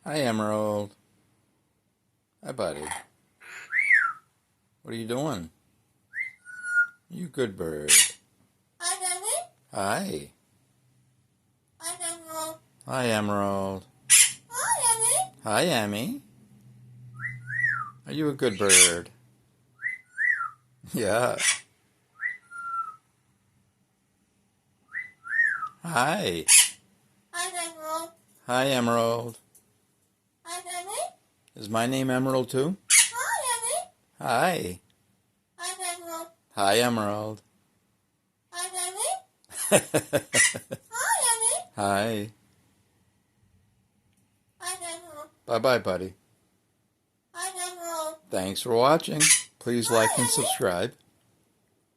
Hi, Emerald. Hi, buddy. What are you doing? You good bird. Hi, Daddy. Hi. Hi, Emerald. Hi, Emerald. Hi, Daddy. Hi, Emmy. Are you a good bird? Yeah. Hi. Hi, Emerald. Hi, Emerald. Hi, Daddy. Is my name Emerald too? Hi, Hi. Daddy. Hi, Emerald. Hi, Emerald. Hi, Daddy. Hi, Daddy. Hi. Hi, Emerald. Bye-bye, buddy. Hi, Emerald. Thanks for watching. Please like and subscribe.